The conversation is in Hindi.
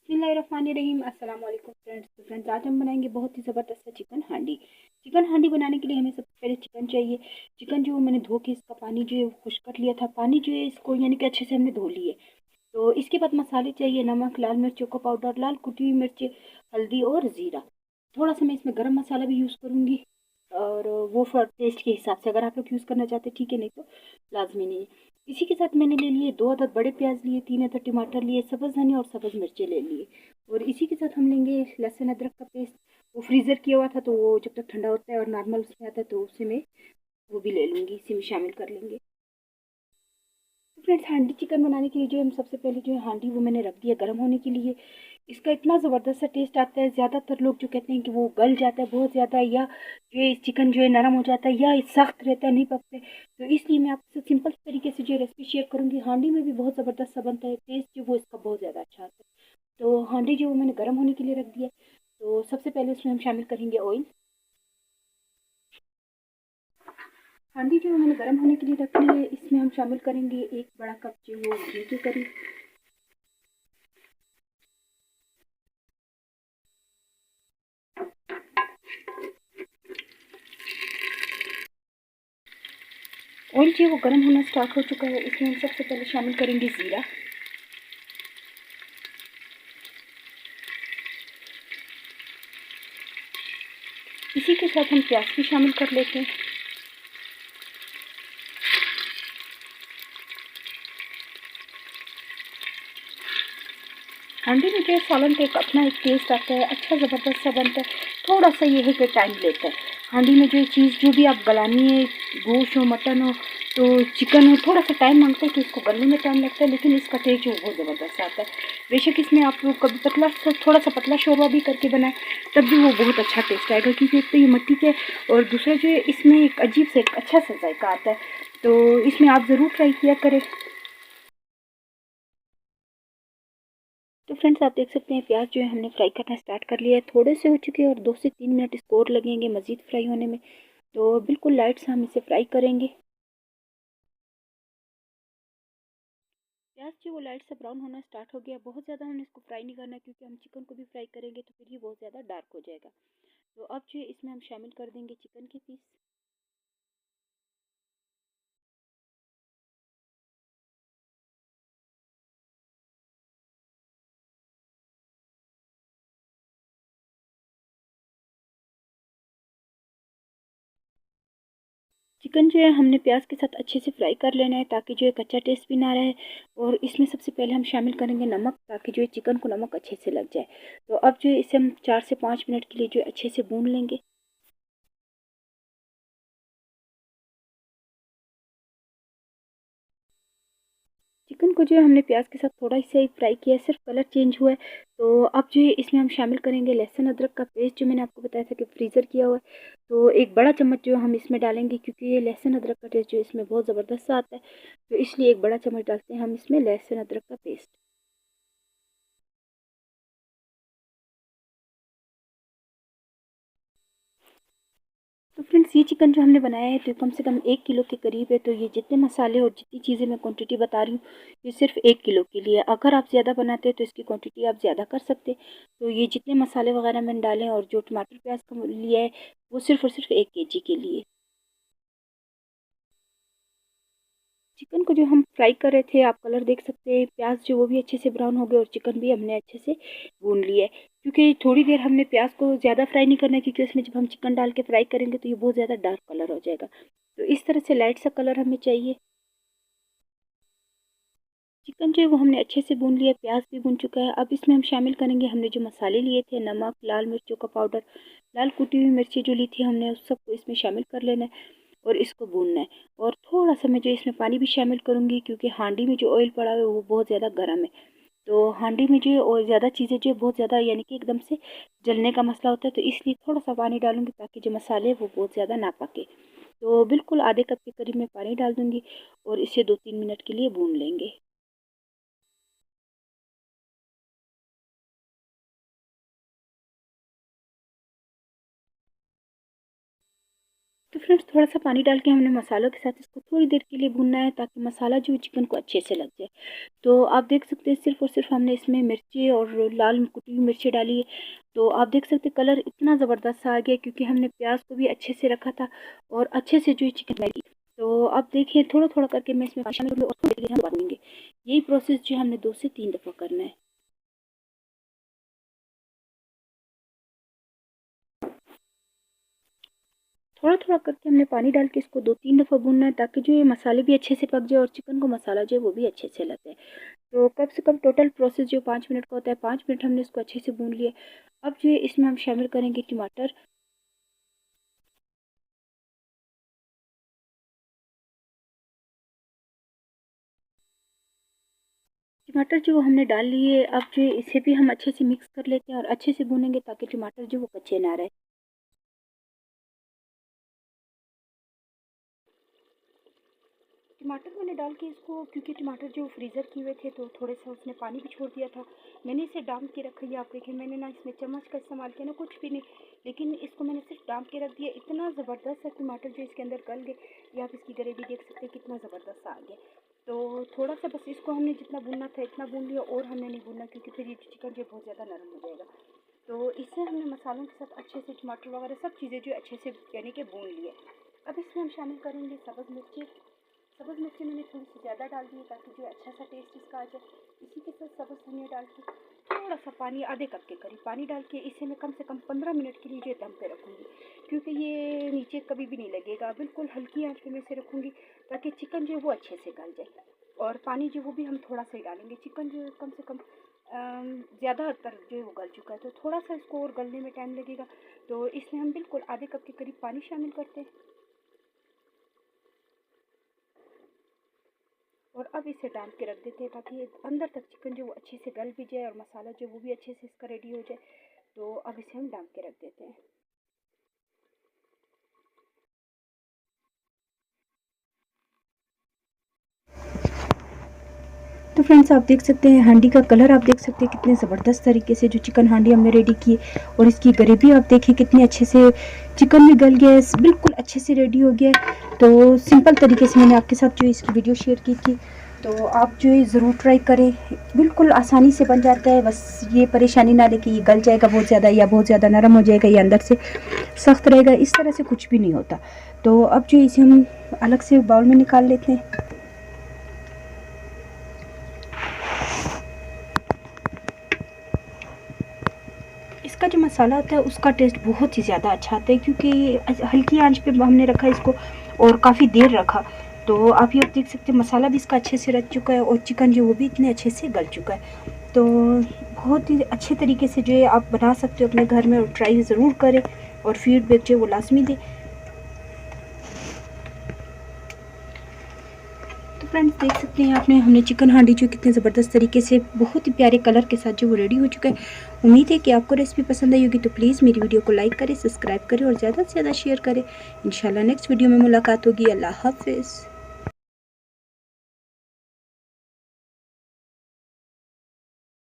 बिस्मिल्लाहिर्रहमानिर्रहीम। अस्सलाम वालेकुम फ्रेंड्स। आज हम बनाएंगे बहुत ही ज़बरदस्त सा चिकन हांडी। चिकन हांडी बनाने के लिए हमें सबसे पहले चिकन चाहिए। चिकन जो मैंने धो के इसका पानी जो है खुश कर लिया था, पानी जो है इसको यानी कि अच्छे से हमने धो लिए। तो इसके बाद मसाले चाहिए, नमक, लाल मिर्चों का पाउडर, लाल कुटी हुई मिर्च, हल्दी और ज़ीरा। थोड़ा सा मैं इसमें गरम मसाला भी यूज़ करूँगी, और वो फॉर टेस्ट के हिसाब से, अगर आप लोग यूज़ करना चाहते हैं ठीक है, नहीं तो लाजमी नहीं है। इसी के साथ मैंने ले लिए 2 अदद बड़े प्याज लिए, 3 अदद टमाटर लिए, सब्ज़ धनिया और सब्ज़ मिर्चें ले लिए। और इसी के साथ हम लेंगे लहसुन अदरक का पेस्ट। वो फ्रीज़र किया हुआ था, तो वो जब तक ठंडा होता है और नॉर्मल उसमें आता है तो उसे मैं वो भी ले लूँगी, इसी में शामिल कर लेंगे। तो फ्रेंड्स, हांडी चिकन बनाने के लिए जो हम सबसे पहले जो है हांडी वो मैंने रख दिया गर्म होने के लिए। इसका इतना ज़बरदस्त सा टेस्ट आता है। ज़्यादातर लोग जो कहते हैं कि वो गल जाता है बहुत ज़्यादा, या जो है चिकन जो है नरम हो जाता है, या सख्त रहता है, नहीं पकते। तो इसलिए मैं आपसे सिंपल तरीके से जो रेसिपी शेयर करूँगी। हांडी में भी बहुत ज़बरदस्त सा बनता है, टेस्ट जो वो इसका बहुत ज़्यादा अच्छा आता है। तो हांडी जो मैंने गर्म होने के लिए रख दिया। तो सबसे पहले उसमें हम शामिल करेंगे ऑयल। हांडी जो मैंने गर्म होने के लिए रखी है, इसमें हम शामिल करेंगे 1 बड़ा कप जो वो घी के करीब। ऑयल जो वो गर्म होना स्टार्ट हो चुका है, इसमें हम सबसे पहले शामिल करेंगे ज़ीरा। इसी के साथ हम प्याज भी शामिल कर लेते हैं। हांडी में जो है सालन का एक अपना एक टेस्ट आता है, अच्छा ज़बरदस्त सा बनता है। थोड़ा सा ये है कि टाइम लेता है। हांडी में जो चीज़ जो भी आप गलानी है, गोश्त हो, मटन हो, तो चिकन हो, थोड़ा सा टाइम मांगता है कि इसको गलने में टाइम लगता है, लेकिन इसका टेस्ट जो बहुत ज़बरदस्त आता है। बेशक इसमें आप लोग कभी पतला थोड़ा सा पतला शोरबा भी करके बनाएं, तब भी वो बहुत अच्छा टेस्ट आएगा, क्योंकि एक तो ये मिट्टी के, और दूसरा जो है इसमें एक अजीब से एक अच्छा सा जायका आता है। तो इसमें आप ज़रूर ट्राई किया करें। तो फ्रेंड्स, आप देख सकते हैं प्याज जो है हमने फ्राई करना स्टार्ट कर लिया है। थोड़े से हो चुके हैं और 2 से 3 मिनट इसको और लगेंगे मज़ीद फ्राई होने में। तो बिल्कुल लाइट से हम इसे फ्राई करेंगे। प्याज जो वो लाइट से ब्राउन होना स्टार्ट हो गया। बहुत ज़्यादा हमने इसको फ्राई नहीं करना, क्योंकि हम चिकन को भी फ्राई करेंगे तो फिर ये बहुत ज़्यादा डार्क हो जाएगा। तो अब जो है इसमें हम शामिल कर देंगे चिकन के पीस। चिकन जो है हमने प्याज के साथ अच्छे से फ्राई कर लेना है, ताकि जो है कच्चा टेस्ट भी ना रहे। और इसमें सबसे पहले हम शामिल करेंगे नमक, ताकि जो है चिकन को नमक अच्छे से लग जाए। तो अब जो है इसे हम 4 से 5 मिनट के लिए जो है अच्छे से भून लेंगे। चिकन को जो है हमने प्याज के साथ थोड़ा सा ही फ्राई किया है, सिर्फ कलर चेंज हुआ है। तो अब जो है इसमें हम शामिल करेंगे लहसुन अदरक का पेस्ट, जो मैंने आपको बताया था कि फ्रीज़र किया हुआ है। तो 1 बड़ा चम्मच जो हम इसमें डालेंगे, क्योंकि ये लहसुन अदरक का टेस्ट जो है इसमें बहुत ज़बरदस्त सा आता है। तो इसलिए 1 बड़ा चम्मच डालते हैं हम इसमें लहसुन अदरक का पेस्ट। तो फ्रेंड्स, ये चिकन जो हमने बनाया है तो कम से कम 1 किलो के करीब है। तो ये जितने मसाले और जितनी चीज़ें मैं क्वांटिटी बता रही हूँ, ये सिर्फ 1 किलो के लिए। अगर आप ज़्यादा बनाते हैं तो इसकी क्वांटिटी आप ज़्यादा कर सकते हैं। तो ये जितने मसाले वगैरह मैंने डाले और जो टमाटर प्याज का लिया है, वो सिर्फ और सिर्फ 1 kg के लिए। चिकन को जो हम फ्राई कर रहे थे, आप कलर देख सकते हैं, प्याज जो वो भी अच्छे से ब्राउन हो गए और चिकन भी हमने अच्छे से भून लिया है। क्योंकि थोड़ी देर हमने प्याज को ज़्यादा फ्राई नहीं करना है, क्योंकि उसमें जब हम चिकन डाल के फ्राई करेंगे तो ये बहुत ज़्यादा डार्क कलर हो जाएगा। तो इस तरह से लाइट सा कलर हमें चाहिए। चिकन जो है वो हमने अच्छे से भून लिया, प्याज भी भून चुका है। अब इसमें हम शामिल करेंगे हमने जो मसाले लिए थे, नमक, लाल मिर्चों का पाउडर, लाल कुटी हुई मिर्ची जो ली थी हमने, उस सबको इसमें शामिल कर लेना है और इसको भूनना है। और थोड़ा सा मैं जो इसमें पानी भी शामिल करूँगी, क्योंकि हांडी में जो ऑयल पड़ा है वो बहुत ज़्यादा गर्म है। तो हांडी में जो है और ज़्यादा चीज़ें जो है बहुत ज़्यादा यानी कि एकदम से जलने का मसला होता है, तो इसलिए थोड़ा सा पानी डालूंगी, ताकि जो मसाले हैं वो बहुत ज़्यादा ना पके। तो बिल्कुल आधे कप के करीब मैं पानी डाल दूँगी और इसे 2-3 मिनट के लिए भून लेंगे। तो फ्रेंड्स थोड़ा सा पानी डाल के हमने मसालों के साथ इसको थोड़ी देर के लिए भूनना है ताकि मसाला जो चिकन को अच्छे से लग जाए। तो आप देख सकते हैं सिर्फ और सिर्फ हमने इसमें मिर्ची और लाल कुटी हुई मिर्ची डाली है। तो आप देख सकते हैं कलर इतना ज़बरदस्त सा आ गया क्योंकि हमने प्याज को भी अच्छे से रखा था और अच्छे से जो चिकन लगी। तो अब देखिए थोड़ा थोड़ा करके मैं इसमें शामिल और थोड़ी देर हम भूनेंगे। यही प्रोसेस जो हमने 2 से 3 दफ़ा करना है। थोड़ा थोड़ा करके हमने पानी डाल के इसको 2-3 दफ़ा भूनना है ताकि जो ये मसाले भी अच्छे से पक जाए और चिकन को मसाला जो है वो भी अच्छे से लग जाए। तो कम से कम टोटल प्रोसेस जो 5 मिनट का होता है, 5 मिनट हमने इसको अच्छे से भून लिया। अब जो है इसमें हम शामिल करेंगे टमाटर। टमाटर जो हमने डाल लिए, अब जो है इसे भी हम अच्छे से मिक्स कर लेते हैं और अच्छे से भूनेंगे ताकि टमाटर जो वो कच्चे ना रहे। टमाटर मैंने डाल के इसको, क्योंकि टमाटर जो फ्रीज़र किए हुए थे तो थोड़े सा उसने पानी भी छोड़ दिया था। मैंने इसे डाम के रखा है, आप देखें मैंने ना इसमें चम्मच का इस्तेमाल किया ना कुछ भी नहीं, लेकिन इसको मैंने सिर्फ डाम के रख दिया। इतना ज़बरदस्त सा टमाटर जो इसके अंदर गल गए, ये आप इसकी ग्रेवी देख सकते हैं कितना ज़बरदस्त सा आ गया। तो थोड़ा सा बस इसको हमने जितना भूनना था इतना भून लिया और हमने नहीं भूनना क्योंकि फिर ये चिकन जो बहुत ज़्यादा नरम हो जाएगा। तो इससे हमने मसालों के साथ अच्छे से टमाटर वगैरह सब चीज़ें जो अच्छे से यानी कि भून लिए। अब इसमें हम शामिल करेंगे सब्ज़ मिर्ची। सब्ज़ मिर्ची मैंने थोड़ी सी ज़्यादा डाल दी है ताकि जो अच्छा सा टेस्ट इसका आ जाए। इसी के साथ सब्ज़ धनिया डाल के थोड़ा सा पानी, आधे कप के करीब पानी डाल के इसे मैं कम से कम 15 मिनट के लिए जो दम पे रखूँगी क्योंकि ये नीचे कभी भी नहीं लगेगा। बिल्कुल हल्की आंच पे मैं इसे रखूँगी ताकि चिकन जो है वो अच्छे से गल जाए। और पानी जो वो भी हम थोड़ा सा ही डालेंगे। चिकन जो है कम से कम ज़्यादातर जो है वो गल चुका है तो थोड़ा सा इसको और गलने में टाइम लगेगा। तो इसमें हम बिल्कुल आधे कप के करीब पानी शामिल करते हैं और अब इसे डाल के रख देते हैं ताकि अंदर तक चिकन जो वो अच्छे से गल भी जाए और मसाला जो वो भी अच्छे से इसका रेडी हो जाए। तो अब इसे हम डाल के रख देते हैं। तो फ्रेंड्स आप देख सकते हैं हांडी का कलर, आप देख सकते हैं कितने ज़बरदस्त तरीके से जो चिकन हांडी हमने रेडी की और इसकी ग्रेवी आप देखिए कितने अच्छे से चिकन भी गल गया है, बिल्कुल अच्छे से रेडी हो गया है। तो सिंपल तरीके से मैंने आपके साथ जो इसकी वीडियो शेयर की थी, तो आप जो है ज़रूर ट्राई करें। बिल्कुल आसानी से बन जाता है, बस ये परेशानी ना ले कि ये गल जाएगा बहुत ज़्यादा या बहुत ज़्यादा नरम हो जाएगा या अंदर से सख्त रहेगा, इस तरह से कुछ भी नहीं होता। तो अब जो इसे हम अलग से बाउल में निकाल लेते हैं। इसका जो मसाला होता है उसका टेस्ट बहुत ही ज़्यादा अच्छा आता है क्योंकि हल्की आंच पे हमने रखा इसको और काफ़ी देर रखा। तो आप ये देख सकते हैं मसाला भी इसका अच्छे से रच चुका है और चिकन जो वो भी इतने अच्छे से गल चुका है। तो बहुत ही अच्छे तरीके से जो है आप बना सकते हो अपने घर में और ट्राई ज़रूर करें और फीडबैक जो है वो लाजमी दें। तो फ्रेंड्स देख सकते हैं आपने हमने चिकन हांडी जो कितने ज़बरदस्त तरीके से बहुत ही प्यारे कलर के साथ जो वो रेडी हो चुका है। उम्मीद है कि आपको रेसिपी पसंद आई होगी, तो प्लीज़ मेरी वीडियो को लाइक करें, सब्सक्राइब करें और ज़्यादा से ज़्यादा शेयर करें। इंशाल्लाह नेक्स्ट वीडियो में मुलाकात होगी। अल्लाह हाफ़िज़।